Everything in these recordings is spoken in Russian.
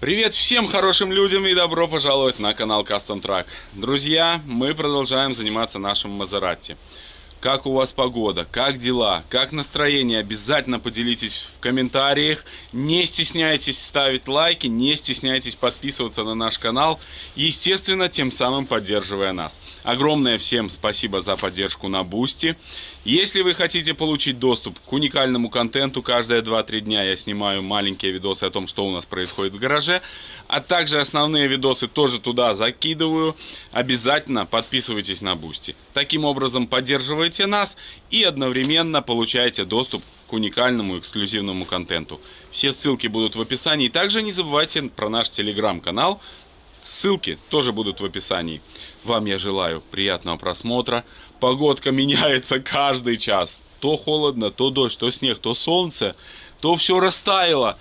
Привет всем хорошим людям и добро пожаловать на канал Custom Truck. Друзья, мы продолжаем заниматься нашим Мазератти. Как у вас погода, как дела, как настроение, обязательно поделитесь в комментариях. Не стесняйтесь ставить лайки, не стесняйтесь подписываться на наш канал, естественно, тем самым поддерживая нас. Огромное всем спасибо за поддержку на Бусти. Если вы хотите получить доступ к уникальному контенту, каждые 2-3 дня я снимаю маленькие видосы о том, что у нас происходит в гараже, а также основные видосы тоже туда закидываю. Обязательно подписывайтесь на Бусти. Таким образом поддерживайте нас и одновременно получаете доступ к уникальному эксклюзивному контенту. Все ссылки будут в описании. Также не забывайте про наш телеграм-канал. Ссылки тоже будут в описании. Вам я желаю приятного просмотра. Погодка меняется каждый час. То холодно, то дождь, то снег, то солнце, то все растаяло.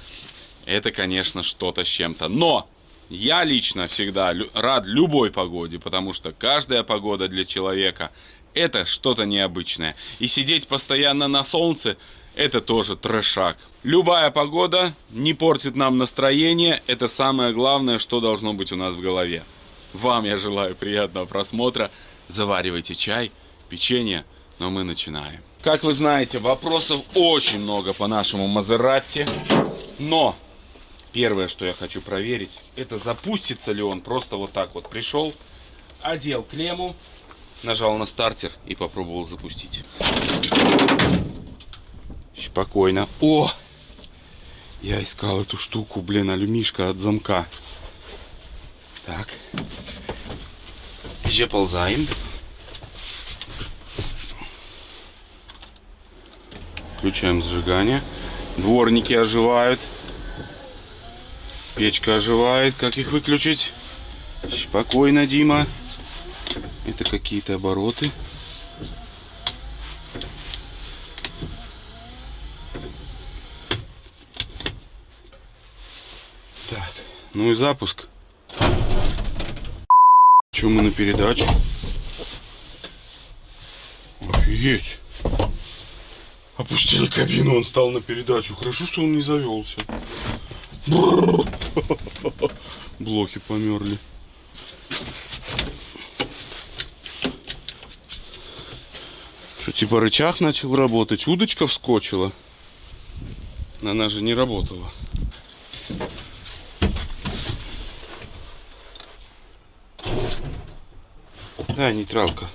Это, конечно, что-то с чем-то. Но я лично всегда рад любой погоде, потому что каждая погода для человека — это что-то необычное. И сидеть постоянно на солнце — это тоже трешак. Любая погода не портит нам настроение. Это самое главное, что должно быть у нас в голове. Вам я желаю приятного просмотра. Заваривайте чай, печенье, но мы начинаем. Как вы знаете, вопросов очень много по нашему Мазератти. Но первое, что я хочу проверить, это запустится ли он. Просто вот так вот пришел, одел клемму, нажал на стартер и попробовал запустить. Спокойно. О! Я искал эту штуку, блин, алюмишка от замка. Так. Заползаем. Включаем зажигание. Дворники оживают. Печка оживает. Как их выключить? Спокойно, Дима. Это какие-то обороты. Так, ну и запуск. Че мы на передаче? Офигеть! Опустили кабину, он стал на передачу. Хорошо, что он не завелся. Блоки померли. Что, типа рычаг начал работать? Удочка вскочила. Она же не работала. Да, нейтралка.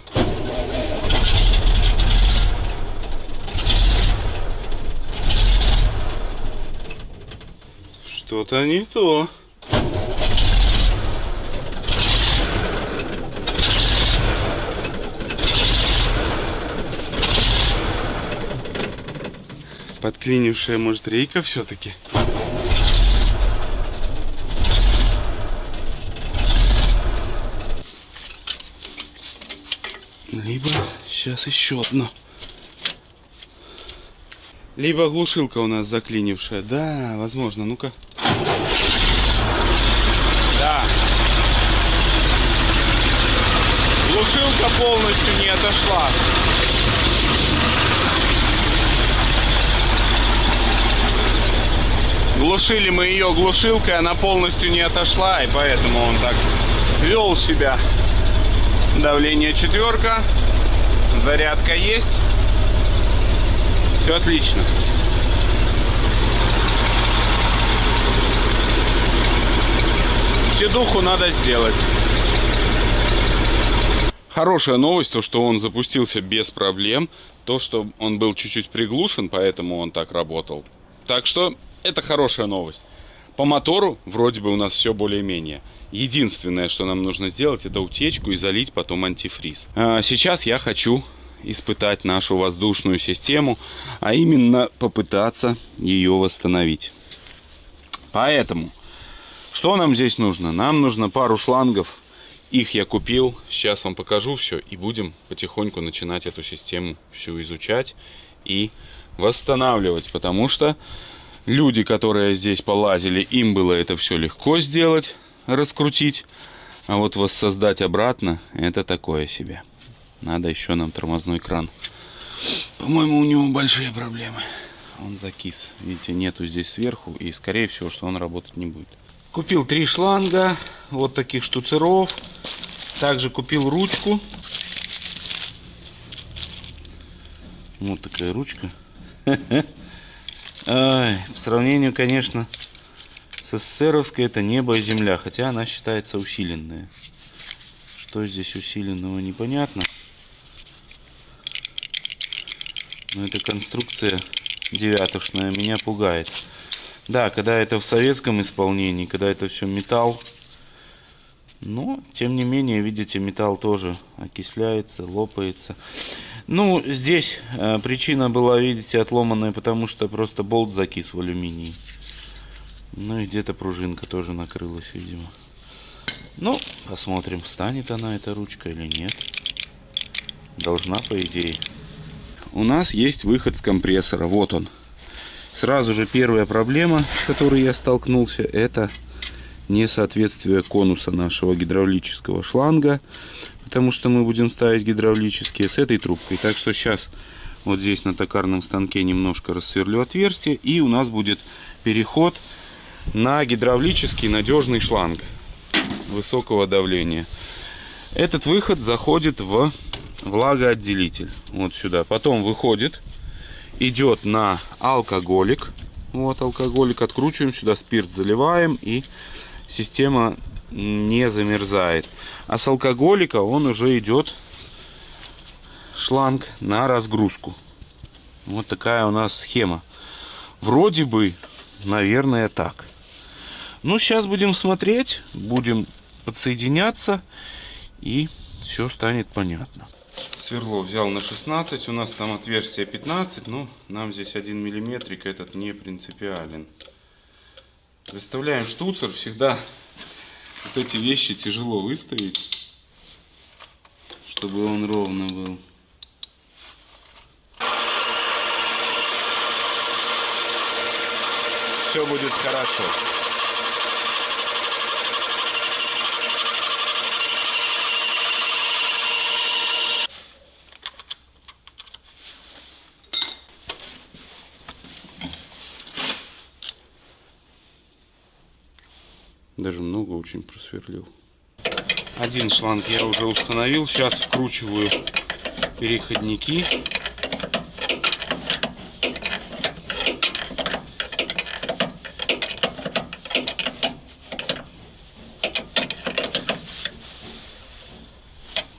Что-то не то. Подклинившая, может, рейка все-таки. Либо сейчас еще одно. Либо глушилка у нас заклинившая. Да, возможно. Ну-ка. Да. Глушилка полностью не отошла. Глушили мы ее глушилкой, она полностью не отошла, и поэтому он так вел себя. Давление 4, зарядка есть, все отлично. Седуху надо сделать. Хорошая новость, то что он запустился без проблем, то что он был чуть-чуть приглушен, поэтому он так работал. Так что это хорошая новость. По мотору вроде бы у нас все более-менее. Единственное, что нам нужно сделать, это утечку и залить потом антифриз. Сейчас я хочу испытать нашу воздушную систему, а именно попытаться ее восстановить. Поэтому, что нам здесь нужно? Нам нужно пару шлангов. Их я купил. Сейчас вам покажу все и будем потихоньку начинать эту систему всю изучать и восстанавливать. Потому что люди, которые здесь полазили, им было это все легко сделать, раскрутить. А вот воссоздать обратно, это такое себе. Надо еще нам тормозной кран. По-моему, у него большие проблемы. Он закис. Видите, нету здесь сверху. И скорее всего, что он работать не будет. Купил 3 шланга, вот таких штуцеров. Также купил ручку. Вот такая ручка. Ай, по сравнению, конечно, с СССРовской это небо и земля. Хотя она считается усиленная. Что здесь усиленного, непонятно. Но эта конструкция девятушная меня пугает. Да, когда это в советском исполнении, когда это все металл. Но, тем не менее, видите, металл тоже окисляется, лопается. Ну, здесь причина была, видите, отломанная, потому что просто болт закис в алюминии. Ну и где-то пружинка тоже накрылась, видимо. Ну, посмотрим, станет она, эта ручка, или нет. Должна, по идее. У нас есть выход с компрессора, вот он. Сразу же первая проблема, с которой я столкнулся, это несоответствие конуса нашего гидравлического шланга. Потому что мы будем ставить гидравлические с этой трубкой. Так что сейчас вот здесь на токарном станке немножко рассверлю отверстие. И у нас будет переход на гидравлический надежный шланг высокого давления. Этот выход заходит в влагоотделитель. Вот сюда. Потом выходит, идет на алкоголик. Вот алкоголик. Откручиваем сюда, спирт заливаем. И система не замерзает. А с алкоголика он уже идет шланг на разгрузку. Вот такая у нас схема. Вроде бы, наверное, так. Ну, сейчас будем смотреть, будем подсоединяться, и все станет понятно. Сверло взял на 16, у нас там отверстие 15, но нам здесь 1 миллиметрик этот не принципиален. Выставляем штуцер, всегда вот эти вещи тяжело выставить, чтобы он ровно был. Все будет хорошо. Даже много очень просверлил. Один шланг я уже установил. Сейчас вкручиваю переходники.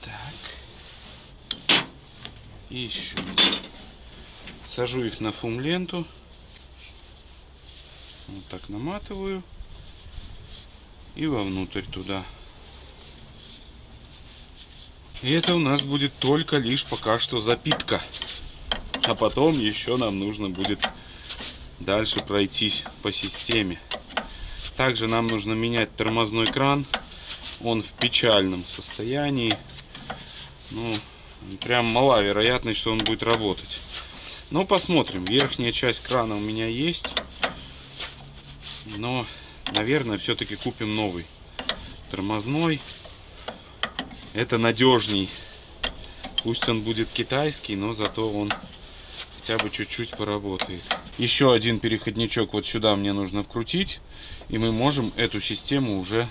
Так. И еще. Сажу их на фум-ленту. Вот так наматываю. И вовнутрь туда. И это у нас будет только лишь пока что запитка. А потом еще нам нужно будет дальше пройтись по системе. Также нам нужно менять тормозной кран. Он в печальном состоянии. Ну, прям мала вероятность, что он будет работать. Но посмотрим. Верхняя часть крана у меня есть. Но, наверное, все-таки купим новый тормозной. Это надежней. Пусть он будет китайский, но зато он хотя бы чуть-чуть поработает. Еще один переходничок вот сюда мне нужно вкрутить. И мы можем эту систему уже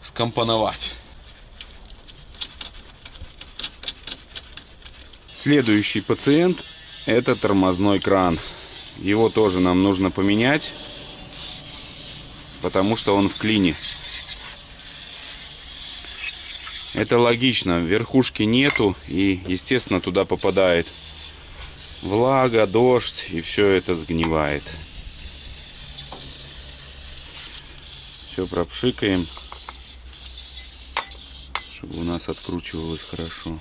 скомпоновать. Следующий пациент — это тормозной кран. Его тоже нам нужно поменять, потому что он в клине. Это логично, верхушки нету, и естественно туда попадает влага, дождь, и все это сгнивает. Все пропшикаем, чтобы у нас откручивалось хорошо.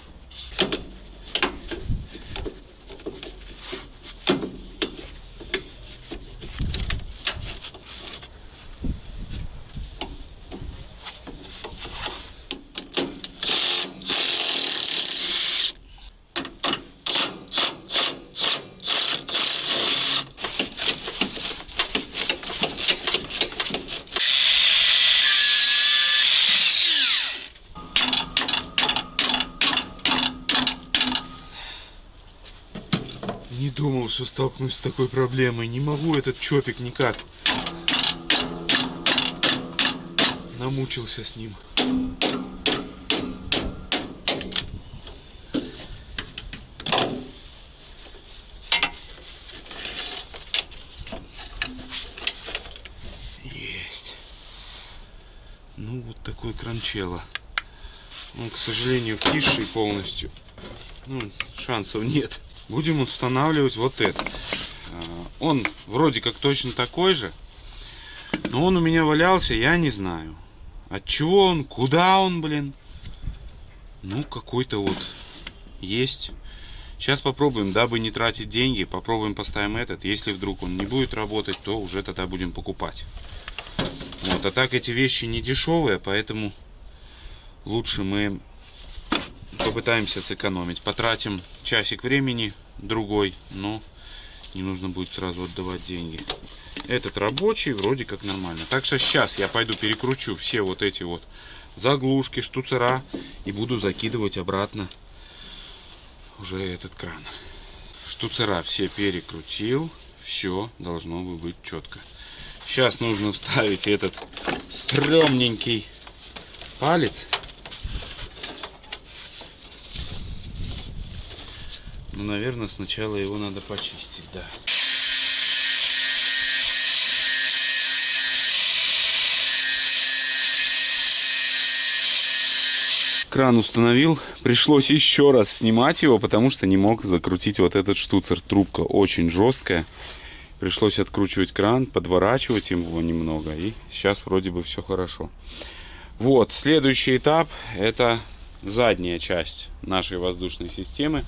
Не думал, что столкнусь с такой проблемой. Не могу этот чопик никак намучился с ним. Есть. Ну вот такой кранчелло. Он, к сожалению, вкисший полностью. Ну, шансов нет. Будем устанавливать вот этот. Он вроде как точно такой же, но он у меня валялся, я не знаю. От чего он, куда он, блин. Ну, какой-то вот есть. Сейчас попробуем, дабы не тратить деньги, попробуем поставим этот. Если вдруг он не будет работать, то уже тогда будем покупать. Вот, а так эти вещи не дешевые, поэтому лучше мы попытаемся сэкономить. Потратим часик времени, другой, но не нужно будет сразу отдавать деньги. Этот рабочий, вроде как нормально. Так что сейчас я пойду перекручу все вот эти вот заглушки, штуцера и буду закидывать обратно уже этот кран. Штуцера все перекрутил, все должно быть четко. Сейчас нужно вставить этот стрёмненький палец. Ну, наверное, сначала его надо почистить, да. Кран установил. Пришлось еще раз снимать его, потому что не мог закрутить вот этот штуцер. Трубка очень жесткая. Пришлось откручивать кран, подворачивать его немного. И сейчас вроде бы все хорошо. Вот, следующий этап — это задняя часть нашей воздушной системы.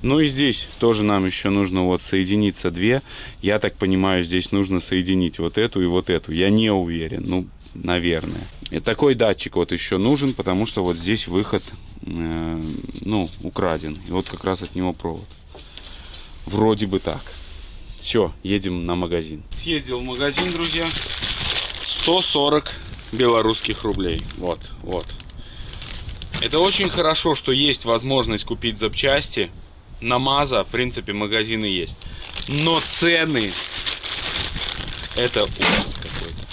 Ну и здесь тоже нам еще нужно вот соединиться две. Я так понимаю, здесь нужно соединить вот эту и вот эту. Я не уверен, ну, наверное. И такой датчик вот еще нужен, потому что вот здесь выход, ну, украден. И вот как раз от него провод. Вроде бы так. Все, едем на магазин. Съездил в магазин, друзья. 140 белорусских рублей. Вот, вот. Это очень хорошо, что есть возможность купить запчасти. На МАЗа, в принципе, магазины есть. Но цены... Это ужас какой-то.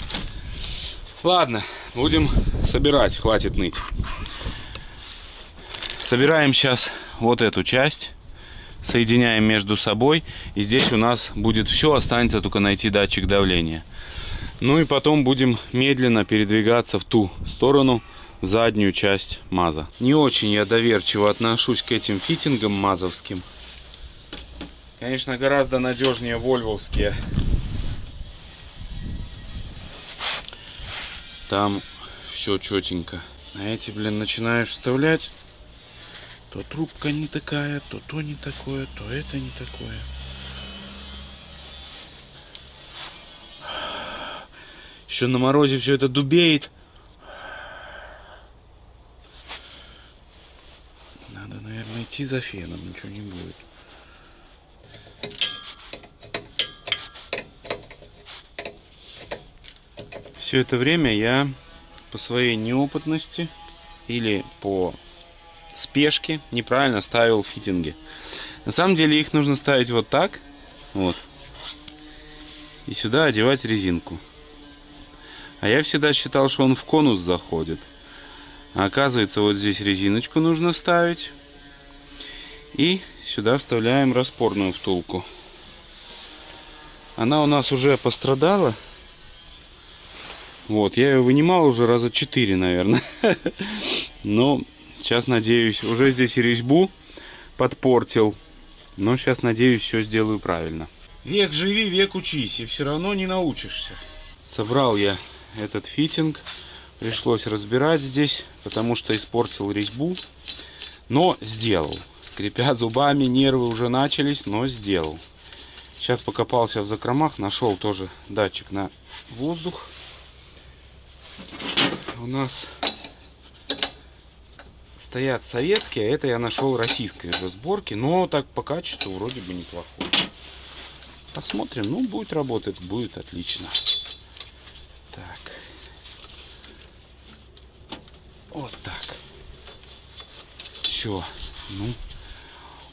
Ладно, будем собирать. Хватит ныть. Собираем сейчас вот эту часть. Соединяем между собой. И здесь у нас будет все. Останется только найти датчик давления. Ну и потом будем медленно передвигаться в ту сторону, в заднюю часть МАЗа. Не очень я доверчиво отношусь к этим фитингам мазовским. Конечно, гораздо надежнее вольвовские. Там все четенько. А эти, блин, начинаешь вставлять. То трубка не такая, то не такое, то это не такое. Еще на морозе все это дубеет. Надо, наверное, идти за феном, ничего не будет. Все это время я по своей неопытности или по спешке неправильно ставил фитинги. На самом деле их нужно ставить вот так. Вот. И сюда одевать резинку. А я всегда считал, что он в конус заходит. А оказывается, вот здесь резиночку нужно ставить. И сюда вставляем распорную втулку. Она у нас уже пострадала. Вот, я ее вынимал уже раза 4, наверное. Но сейчас, надеюсь, уже здесь резьбу подпортил. Но сейчас, надеюсь, все сделаю правильно. Век живи, век учись, и все равно не научишься. Собрал я этот фитинг. Пришлось разбирать здесь, потому что испортил резьбу. Но сделал. Скрипя зубами, нервы уже начались, но сделал. Сейчас покопался в закромах, нашел тоже датчик на воздух. У нас стоят советские, а это я нашел российской же сборки, но так по качеству вроде бы неплохой. Посмотрим, ну будет работать, будет отлично. Так. Вот так. Все. Ну,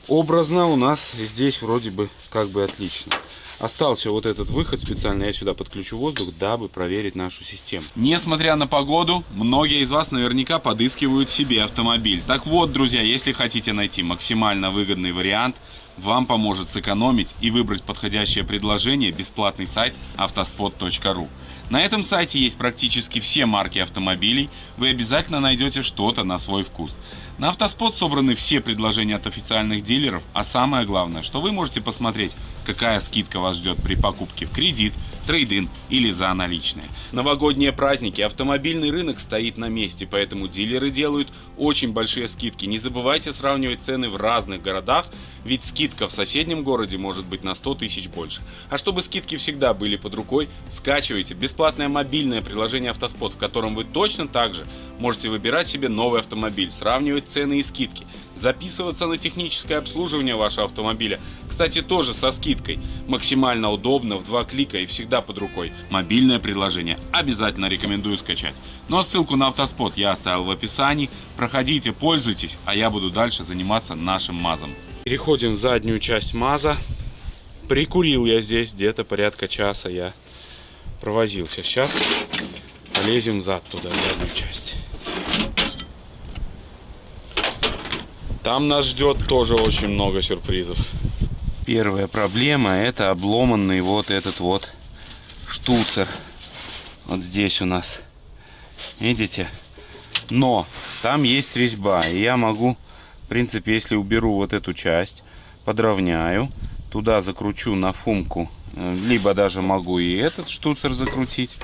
образно у нас здесь вроде бы как бы отлично. Остался вот этот выход специально, я сюда подключу воздух, дабы проверить нашу систему. Несмотря на погоду, многие из вас наверняка подыскивают себе автомобиль. Так вот, друзья, если хотите найти максимально выгодный вариант, вам поможет сэкономить и выбрать подходящее предложение бесплатный сайт autospot.ru. На этом сайте есть практически все марки автомобилей, вы обязательно найдете что-то на свой вкус. На Автоспот собраны все предложения от официальных дилеров, а самое главное, что вы можете посмотреть, какая скидка вас ждет при покупке в кредит, трейд-ин или за наличные. Новогодние праздники, автомобильный рынок стоит на месте, поэтому дилеры делают очень большие скидки. Не забывайте сравнивать цены в разных городах, ведь скидка в соседнем городе может быть на 100 тысяч больше. А чтобы скидки всегда были под рукой, скачивайте бесплатное мобильное приложение Автоспот, в котором вы точно так же можете выбирать себе новый автомобиль, сравнивать цены и скидки, записываться на техническое обслуживание вашего автомобиля, кстати, тоже со скидкой. Максимально удобно, в 2 клика и всегда под рукой. Мобильное приложение обязательно рекомендую скачать. Но ссылку на Автоспот я оставил в описании. Проходите, пользуйтесь, а я буду дальше заниматься нашим МАЗом. Переходим в заднюю часть МАЗа. Прикурил я здесь где-то порядка часа, я провозился. Сейчас полезем взад туда, в заднюю часть. Там нас ждет тоже очень много сюрпризов. Первая проблема — это обломанный вот этот вот штуцер. Вот здесь у нас. Видите? Но там есть резьба. И я могу, в принципе, если уберу вот эту часть, подровняю, туда закручу на фумку. Либо даже могу и этот штуцер закрутить.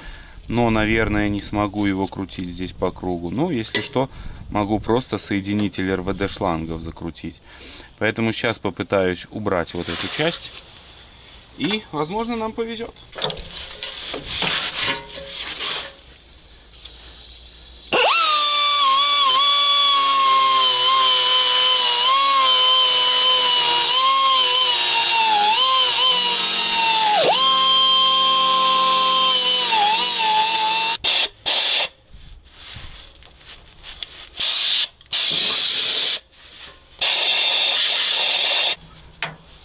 Но, наверное, не смогу его крутить здесь по кругу. Ну, если что, могу просто соединитель РВД шлангов закрутить. Поэтому сейчас попытаюсь убрать вот эту часть. И, возможно, нам повезет.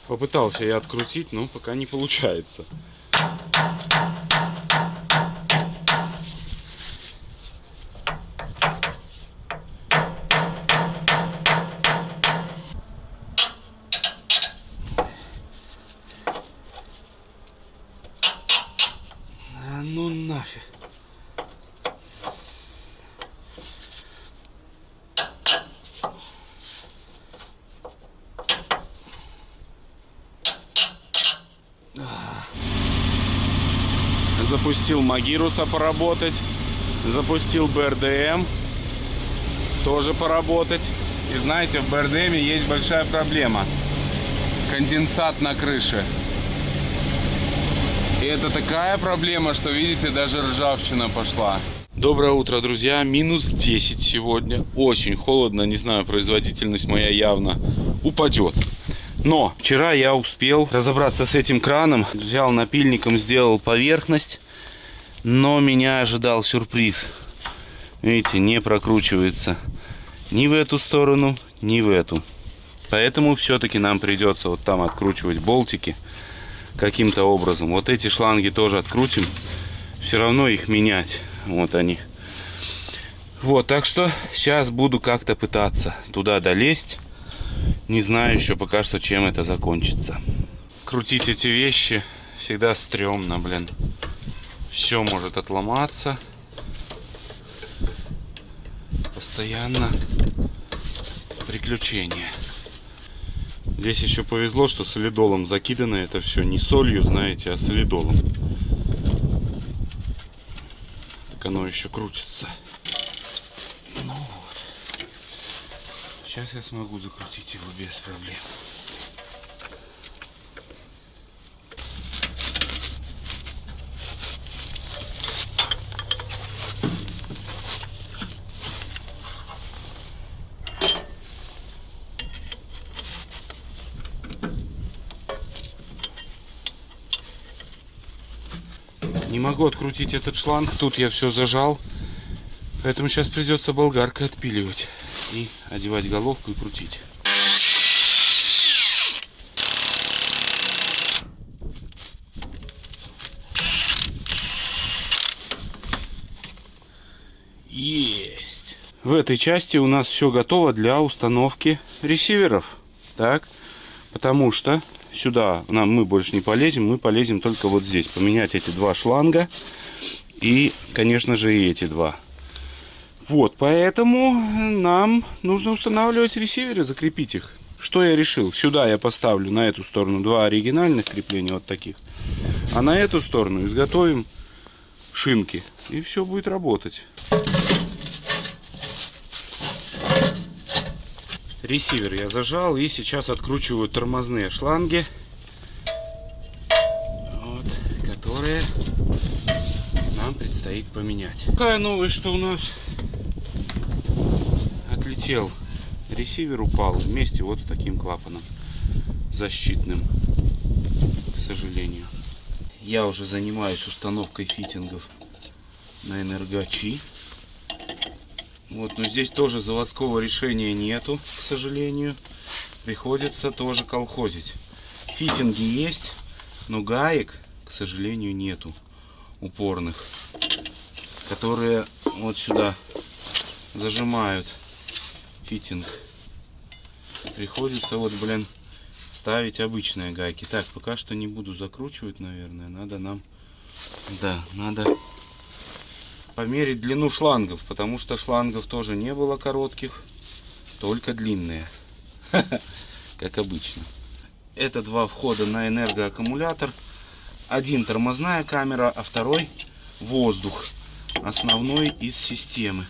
Попытался я открутить, но пока не получается. А ну нафиг. Запустил Магируса поработать, запустил БРДМ тоже поработать. И знаете, в БРДМе есть большая проблема: конденсат на крыше. И это такая проблема, что, видите, даже ржавчина пошла. Доброе утро, друзья. Минус 10 сегодня. Очень холодно, не знаю, производительность моя явно упадет. Но вчера я успел разобраться с этим краном. Взял напильником, сделал поверхность. Но меня ожидал сюрприз. Видите, не прокручивается ни в эту сторону, ни в эту. Поэтому все-таки нам придется вот там откручивать болтики каким-то образом. Вот эти шланги тоже открутим. Все равно их менять. Вот они. Вот, так что сейчас буду как-то пытаться туда долезть. Не знаю еще пока что, чем это закончится. Крутить эти вещи всегда стрёмно, блин. Все может отломаться. Постоянно приключения. Здесь еще повезло, что солидолом закидано это все. Не солью, знаете, а солидолом. Так оно еще крутится. Ну вот. Сейчас я смогу закрутить его без проблем. Не могу открутить этот шланг, тут я все зажал, поэтому сейчас придется болгаркой отпиливать и одевать головку и крутить. Есть. В этой части у нас все готово для установки ресиверов. Так, потому что сюда мы больше не полезем, мы полезем только вот здесь. Поменять эти два шланга и, конечно же, и эти два. Вот, поэтому нам нужно устанавливать ресиверы, закрепить их. Что я решил? Сюда я поставлю на эту сторону два оригинальных крепления, вот таких. А на эту сторону изготовим шинки. И все будет работать. Ресивер я зажал и сейчас откручиваю тормозные шланги, вот, которые нам предстоит поменять. Какая новость, что у нас отлетел ресивер, упал вместе вот с таким клапаном защитным, к сожалению. Я уже занимаюсь установкой фитингов на энергачи. Вот, но здесь тоже заводского решения нету, к сожалению. Приходится тоже колхозить. Фитинги есть, но гаек, к сожалению, нету упорных, которые вот сюда зажимают фитинг. Приходится вот, блин, ставить обычные гайки. Так, пока что не буду закручивать, наверное. Надо нам, да, надо померить длину шлангов, потому что шлангов тоже не было коротких, только длинные, как обычно. Это два входа на энергоаккумулятор. Один тормозная камера, а второй воздух, основной из системы,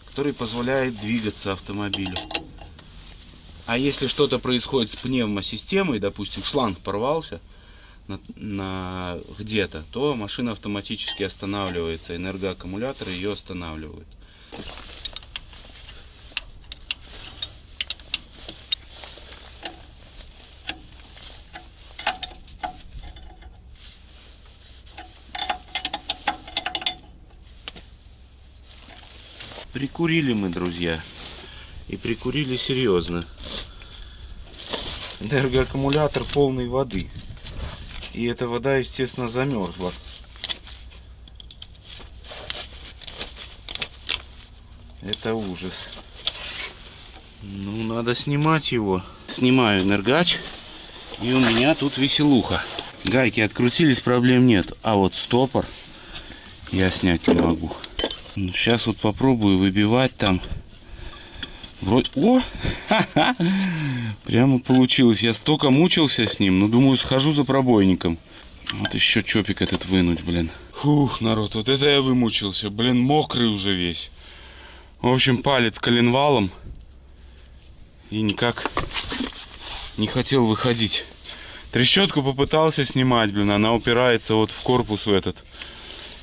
который позволяет двигаться автомобилю. А если что-то происходит с пневмосистемой, допустим, шланг порвался где-то, то машина автоматически останавливается. Энергоаккумуляторы ее останавливают. Прикурили мы, друзья. И прикурили серьезно. Энергоаккумулятор полный воды. И эта вода, естественно, замерзла. Это ужас. Ну, надо снимать его. Снимаю энергач. И у меня тут веселуха. Гайки открутились, проблем нет. А вот стопор я снять не могу. Ну, сейчас вот попробую выбивать там. Вроде... О! Ха-ха! Прямо получилось. Я столько мучился с ним, но думаю, схожу за пробойником. Вот еще чопик этот вынуть, блин. Фух, народ, вот это я вымучился. Блин, мокрый уже весь. В общем, палец коленвалом. И никак не хотел выходить. Трещотку попытался снимать, блин. Она упирается вот в корпус в этот.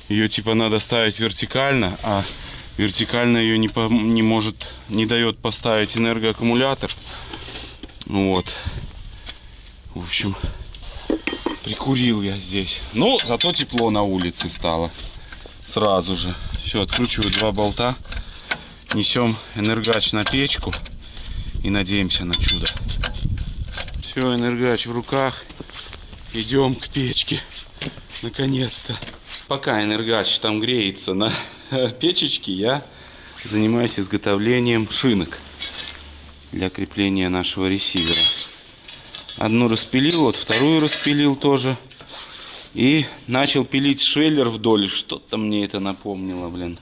Ее типа надо ставить вертикально, а вертикально ее не дает поставить энергоаккумулятор. Вот. В общем, прикурил я здесь. Но зато тепло на улице стало. Сразу же. Все, откручиваю два болта. Несем энергач на печку. И надеемся на чудо. Все, энергач в руках. Идем к печке. Наконец-то. Пока энергач там греется на печечке, я занимаюсь изготовлением шинок для крепления нашего ресивера. Одну распилил, вот вторую распилил тоже. И начал пилить швеллер вдоль. Что-то мне это напомнило, блин.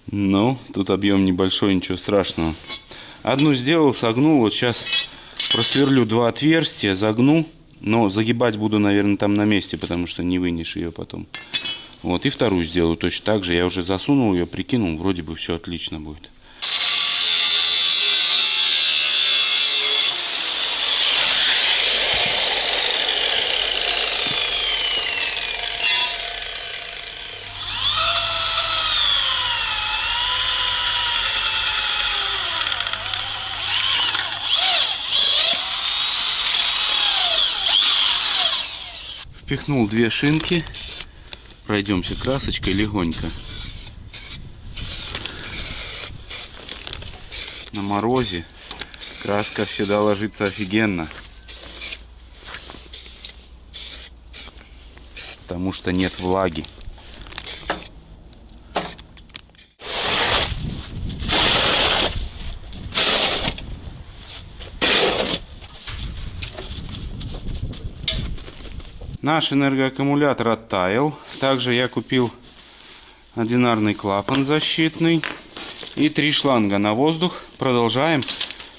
Ну, тут объем небольшой, ничего страшного. Одну сделал, согнул. Вот сейчас просверлю два отверстия, загну. Но загибать буду, наверное, там на месте, потому что не вынешь ее потом. Вот, и вторую сделаю точно так же. Я уже засунул ее, прикинул, вроде бы все отлично будет. Впихнул две шинки. Пройдемся красочкой легонько. На морозе краска всегда ложится офигенно. Потому что нет влаги. Наш энергоаккумулятор оттаял. Также я купил одинарный клапан защитный и 3 шланга на воздух. Продолжаем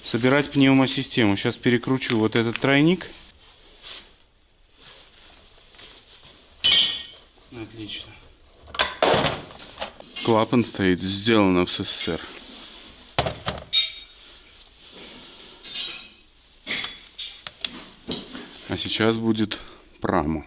собирать пневмосистему. Сейчас перекручу вот этот тройник. Отлично. Клапан стоит, сделано в СССР. А сейчас будет Прамо.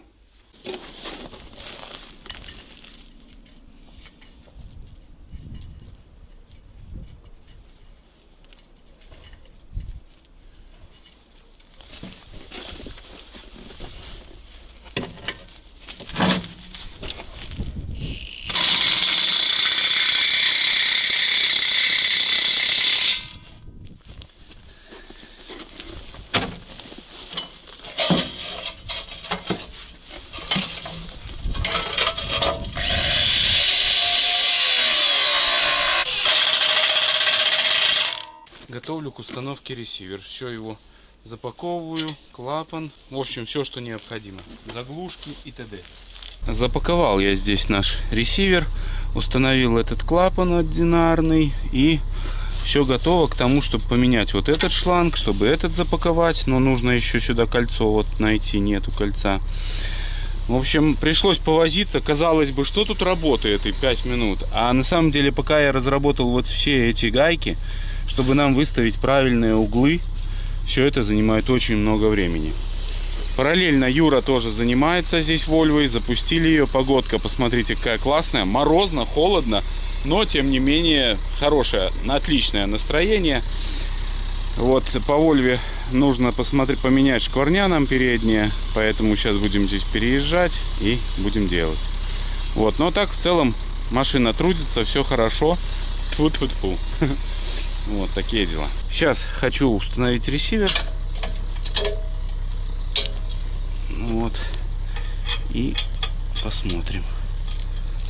Готовлю к установке ресивер. Все его запаковываю, клапан, в общем, все, что необходимо. Заглушки и т.д. Запаковал я здесь наш ресивер, установил этот клапан одинарный, и все готово к тому, чтобы поменять вот этот шланг, чтобы этот запаковать, но нужно еще сюда кольцо вот найти, нету кольца. В общем, пришлось повозиться. Казалось бы, что тут работает и 5 минут. А на самом деле, пока я разработал вот все эти гайки, чтобы нам выставить правильные углы, все это занимает очень много времени. Параллельно Юра тоже занимается здесь Вольвой. Запустили ее. Погодка, посмотрите, какая классная. Морозно, холодно, но тем не менее хорошее, отличное настроение. Вот по Вольве нужно посмотреть, поменять шкварня нам передние, поэтому сейчас будем здесь переезжать и будем делать. Вот, но так в целом машина трудится, все хорошо. Тьфу-тьфу-тьфу. Вот такие дела. Сейчас хочу установить ресивер. Вот. И посмотрим,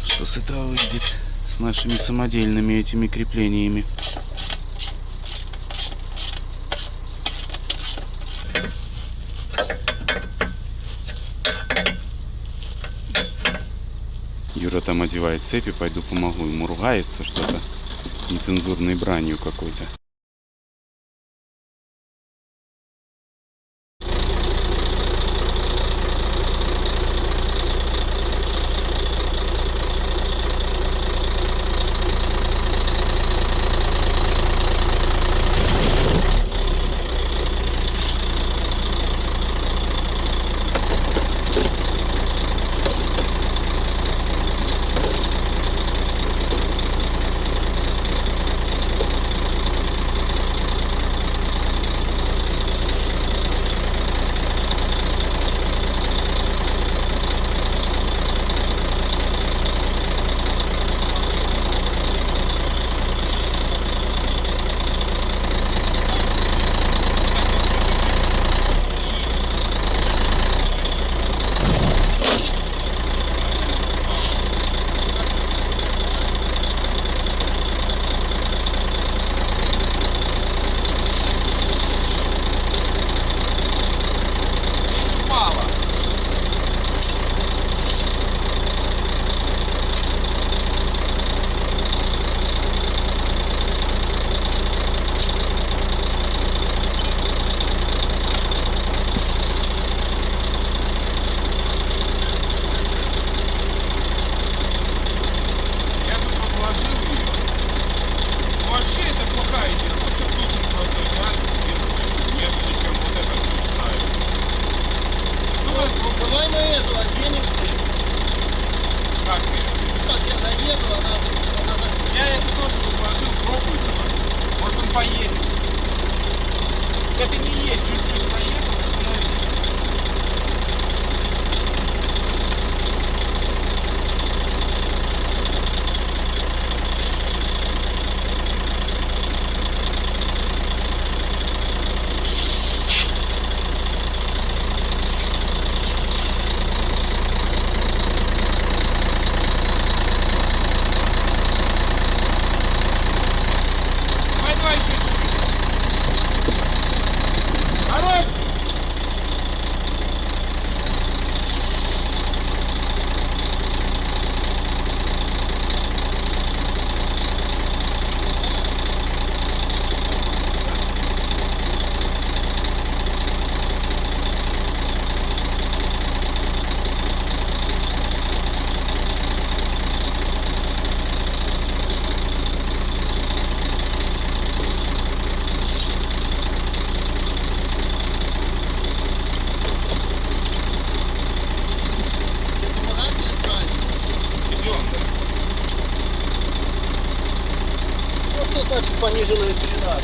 что с этого выйдет с нашими самодельными этими креплениями. Юра там одевает цепи, пойду помогу ему, ругается что-то нецензурной бранью какой-то. что значит пониженная передача?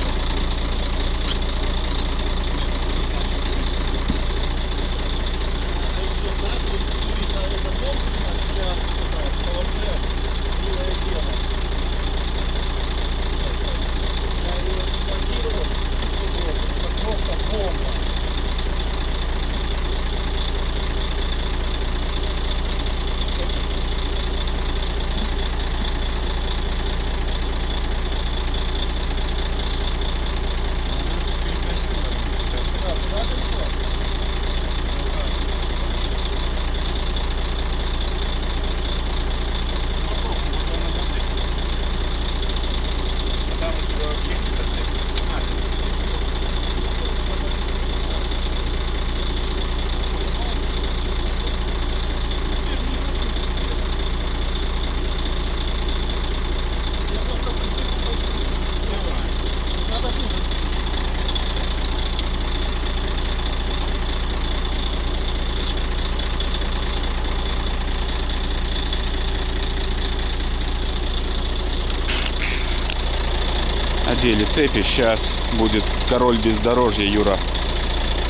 Одели цепи, сейчас будет король бездорожья, Юра.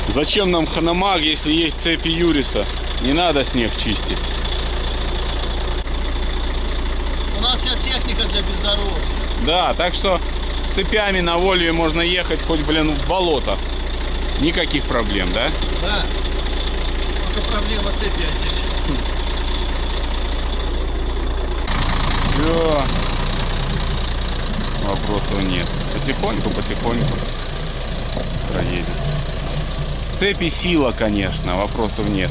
Зачем нам хономаг, если есть цепи Юриса? Не надо снег чистить. У нас вся техника для бездорожья. Да, так что с цепями на Вольве можно ехать хоть, блин, в болото. Никаких проблем, да? Да. Только проблема цепи здесь. Все. Вопросов нет. Потихоньку проедет. Цепи сила, конечно, вопросов нет.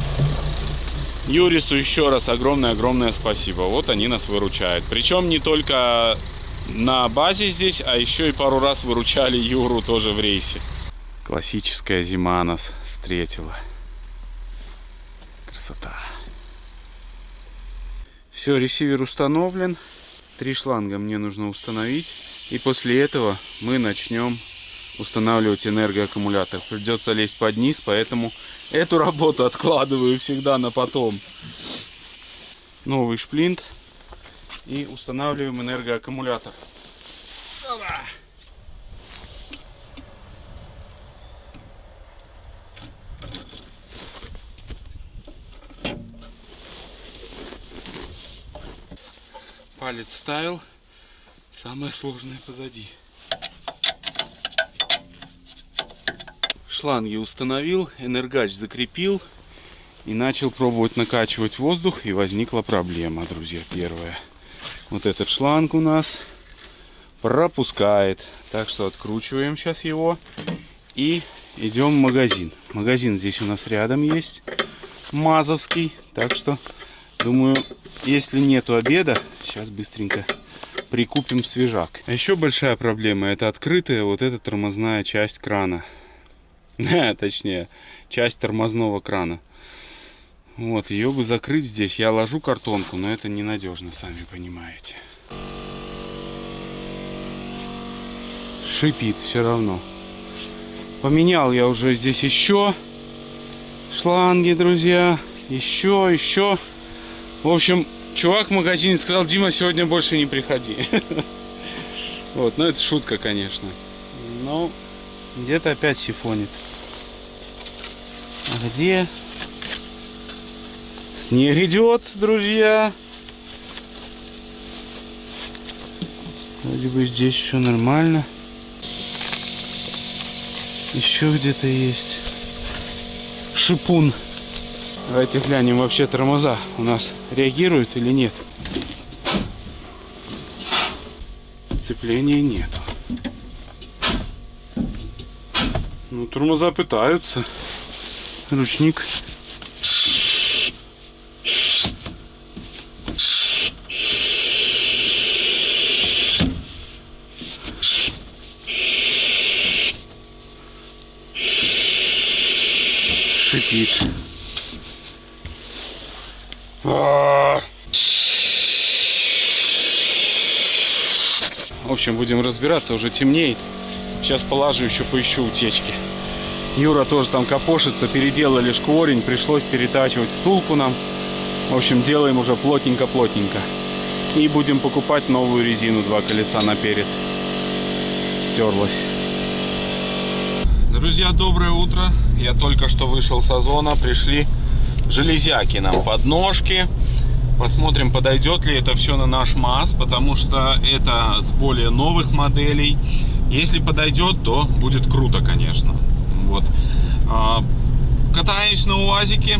Юрису еще раз огромное спасибо. Вот они нас выручают. Причем не только на базе здесь, а еще и пару раз выручали Юру тоже в рейсе. Классическая зима нас встретила. Красота. Все, ресивер установлен. 3 шланга мне нужно установить. И после этого мы начнем устанавливать энергоаккумулятор. Придется лезть под низ, поэтому эту работу откладываю всегда на потом. Новый шплинт. И устанавливаем энергоаккумулятор. Опа! Палец вставил. Самое сложное позади. Шланги установил, энергач закрепил и начал пробовать накачивать воздух, и возникла проблема, друзья, первая. Вот этот шланг у нас пропускает, так что откручиваем сейчас его и идем в магазин. Магазин здесь у нас рядом есть, мазовский, так что думаю, если нету обеда, сейчас быстренько прикупим свежак. А еще большая проблема — это открытая вот эта тормозная часть крана. Точнее, часть тормозного крана. Вот, ее бы закрыть здесь. Я ложу картонку, но это ненадежно, сами понимаете. Шипит все равно. Поменял я уже здесь еще шланги, друзья. Еще. В общем, чувак в магазине сказал: Дима, сегодня больше не приходи. Вот, ну это шутка, конечно. Но где-то опять сифонит. А где? Снег идет, друзья. Вроде бы здесь все нормально. Еще где-то есть шипун. Давайте глянем, вообще тормоза у нас реагируют или нет. Сцепления нету. Ну, тормоза пытаются. Ручник. Шипит. В общем, будем разбираться, уже темнеет. Сейчас полажу, еще поищу утечки. Юра тоже там копошится, переделали шкворень, пришлось перетачивать втулку нам. В общем, делаем уже плотненько. И будем покупать новую резину, 2 колеса наперед. стерлась. Друзья, доброе утро. Я только что вышел с Озона. Пришли железяки нам под ножки. Посмотрим, подойдет ли это все на наш МАЗ, потому что это с более новых моделей. Если подойдет, то будет круто, конечно. Вот. Катаюсь на УАЗике.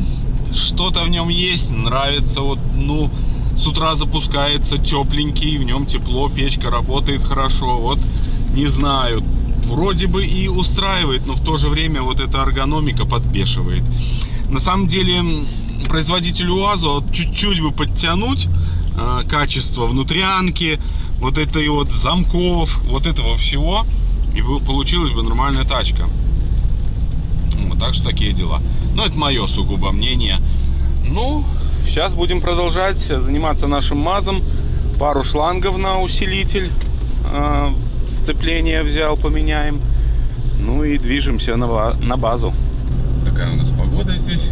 Что-то в нем есть, нравится. Вот, ну, с утра запускается тепленький, в нем тепло, печка работает хорошо. Вот, не знаю, вроде бы и устраивает, но в то же время вот эта эргономика подбешивает. На самом деле, производителю УАЗа вот чуть-чуть бы подтянуть качество внутрянки, вот этой вот замков, вот этого всего, и получилась бы нормальная тачка. Вот, так что такие дела. Но это мое сугубо мнение. Ну, сейчас будем продолжать заниматься нашим МАЗом. Пару шлангов на усилитель сцепление взял, поменяем. Ну и движемся на базу. Такая у нас погода здесь.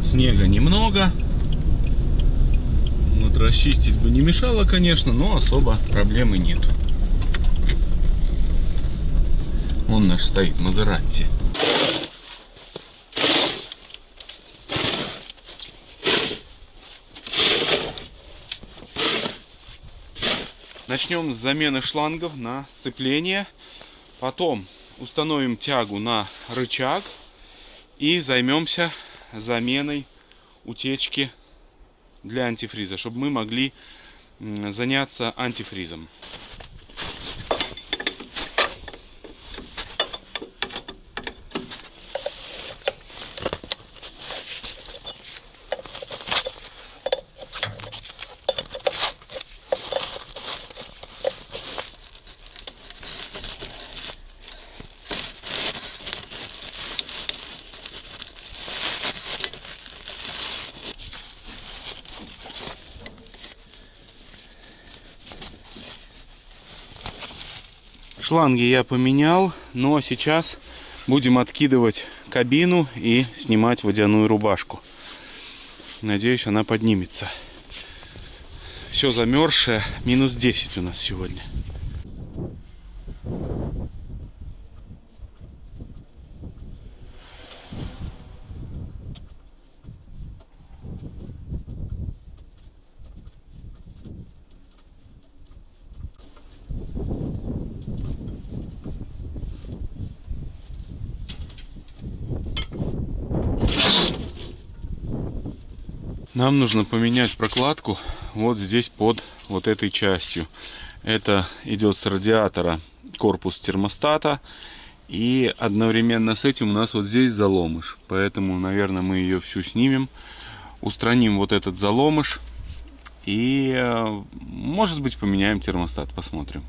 Снега немного. Вот расчистить бы не мешало, конечно, но особо проблемы нету. Вон наш стоит Мазератти. Начнем с замены шлангов на сцепление. Потом установим тягу на рычаг. И займемся заменой утечки для антифриза, чтобы мы могли заняться антифризом. Шланги я поменял, но сейчас будем откидывать кабину и снимать водяную рубашку. Надеюсь, она поднимется. Все замерзшее, минус 10 у нас сегодня. Нам нужно поменять прокладку вот здесь под вот этой частью. Это идет с радиатора корпус термостата. И одновременно с этим у нас вот здесь заломыш. Поэтому, наверное, мы ее всю снимем. Устраним вот этот заломыш. И, может быть, поменяем термостат. Посмотрим.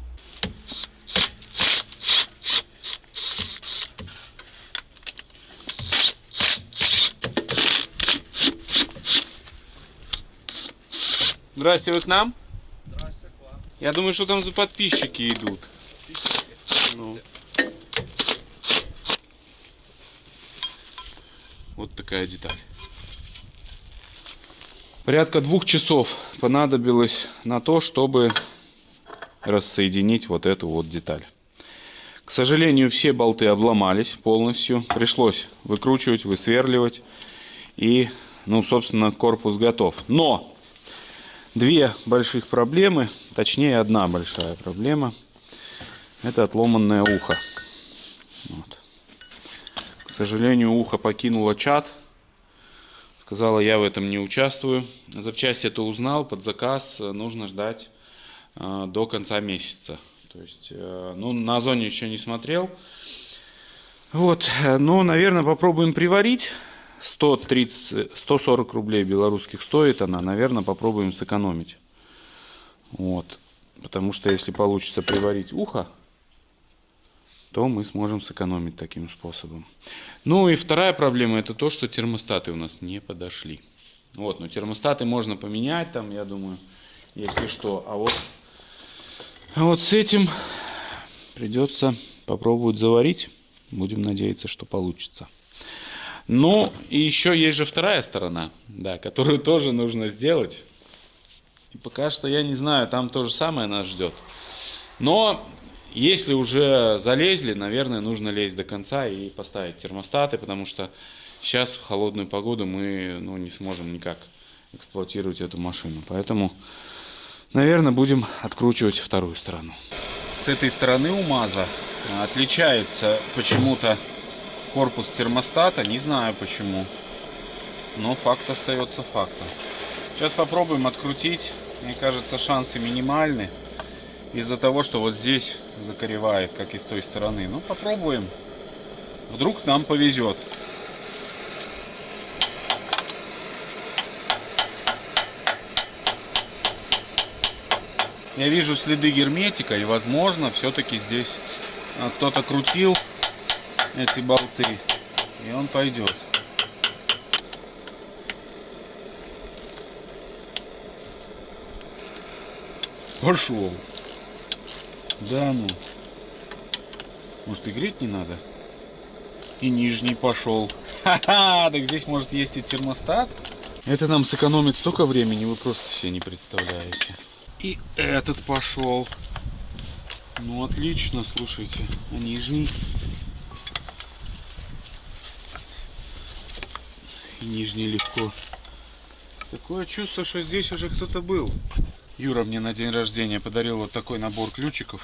Здрасте, вы к нам? Здрасте, к вам. Я думаю, что там за подписчики идут. Ну. Вот такая деталь. Порядка 2 часов понадобилось на то, чтобы рассоединить вот эту вот деталь. К сожалению, все болты обломались полностью. Пришлось выкручивать, высверливать. И, ну, собственно, корпус готов. Но 2 больших проблемы, точнее 1 большая проблема, это отломанное ухо. Вот. К сожалению, ухо покинуло чат. Сказала, я в этом не участвую. Запчасти это узнал, под заказ нужно ждать до конца месяца. То есть, ну, на Озоне еще не смотрел. Вот, но, наверное, попробуем приварить. 140 рублей белорусских стоит она, наверное, попробуем сэкономить. Вот. Потому что если получится приварить ухо, то мы сможем сэкономить таким способом. Ну и вторая проблема, это то, что термостаты у нас не подошли. Вот, но термостаты можно поменять там, я думаю, если что. А вот с этим придется попробовать заварить. Будем надеяться, что получится. Ну, и еще есть же вторая сторона, да, которую тоже нужно сделать. И пока что я не знаю, там то же самое нас ждет. Но если уже залезли, наверное, нужно лезть до конца и поставить термостаты, потому что сейчас в холодную погоду мы не сможем никак эксплуатировать эту машину. Поэтому, наверное, будем откручивать вторую сторону. С этой стороны у МАЗа отличается почему-то корпус термостата. Не знаю почему. Но факт остается фактом. Сейчас попробуем открутить. Мне кажется, шансы минимальны. Из-за того, что вот здесь закоревает, как и с той стороны. Ну, попробуем. Вдруг нам повезет. Я вижу следы герметика, и, возможно, все-таки здесь кто-то крутил эти болты, и он пойдет. Пошел. Да ну. Может, и греть не надо? И нижний пошел. Ха-ха, так здесь может есть и термостат. Это нам сэкономит столько времени, вы просто себе не представляете. И этот пошел. Ну, отлично, слушайте. А нижний? И нижний легко. Такое чувство, что здесь уже кто-то был. Юра мне на день рождения подарил вот такой набор ключиков.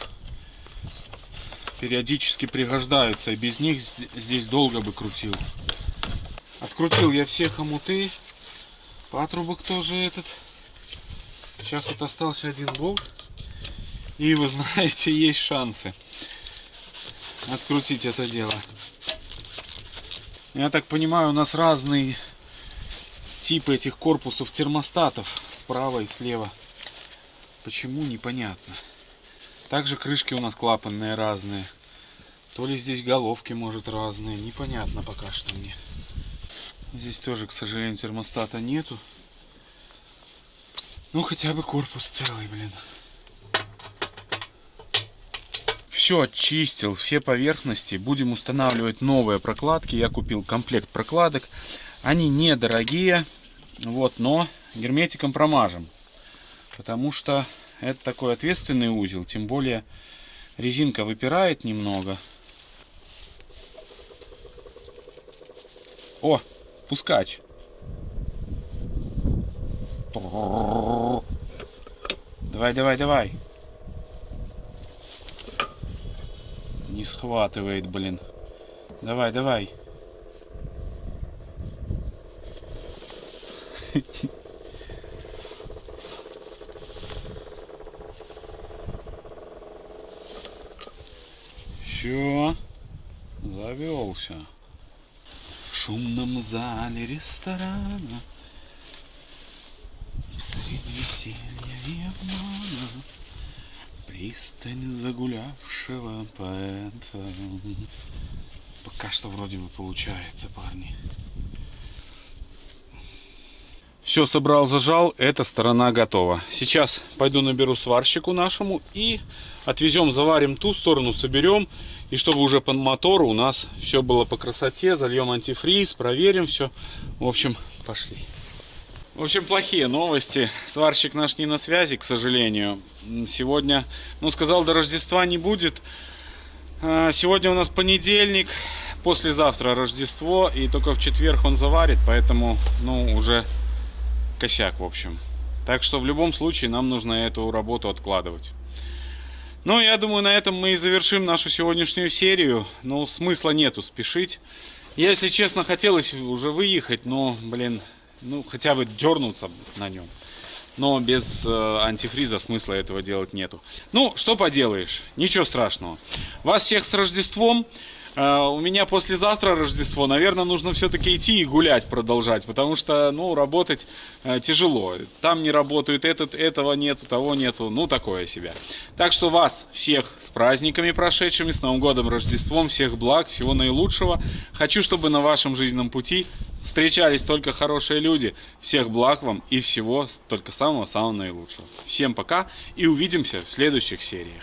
Периодически пригождаются, и без них здесь долго бы крутил. Открутил я все хомуты. Патрубок тоже этот. Сейчас вот остался один болт. И вы знаете, есть шансы открутить это дело. Я так понимаю, у нас разные типы этих корпусов термостатов. Справа и слева. Почему, непонятно. Также крышки у нас клапанные разные. То ли здесь головки, может, разные. Непонятно пока что мне. Здесь тоже, к сожалению, термостата нету. Ну, хотя бы корпус целый, блин. Все очистил, все поверхности. Будем устанавливать новые прокладки. Я купил комплект прокладок. Они недорогие. Вот, но герметиком промажем. Потому что это такой ответственный узел. Тем более резинка выпирает немного. О, пускач. Давай, давай, давай. Не схватывает, блин. Давай, давай. Все, завелся. В шумном зале ресторана среди веселья и обмана пристань загулявшего поэта. Пока что вроде бы получается, парни. Все собрал, зажал, эта сторона готова. Сейчас пойду наберу сварщику нашему и отвезем, заварим ту сторону, соберем. И чтобы уже по мотору у нас все было по красоте, зальем антифриз, проверим все. В общем, пошли. В общем, плохие новости. Сварщик наш не на связи, к сожалению. Сегодня, сказал, до Рождества не будет. Сегодня у нас понедельник, послезавтра Рождество, и только в четверг он заварит, поэтому, уже косяк, в общем. Так что в любом случае нам нужно эту работу откладывать. Я думаю, на этом мы и завершим нашу сегодняшнюю серию. Смысла нету спешить. Если честно, хотелось уже выехать, но, хотя бы дернуться на нем. Но без антифриза смысла этого делать нету. Что поделаешь, ничего страшного. Вас всех с Рождеством. У меня послезавтра Рождество. Наверное, нужно все-таки идти и гулять продолжать. Потому что, работать тяжело. Там не работают, этого нету, того нету. Такое себе. Так что вас всех с праздниками прошедшими, с Новым годом, Рождеством. Всех благ, всего наилучшего. Хочу, чтобы на вашем жизненном пути встречались только хорошие люди. Всех благ вам и всего только самого-самого наилучшего. Всем пока и увидимся в следующих сериях.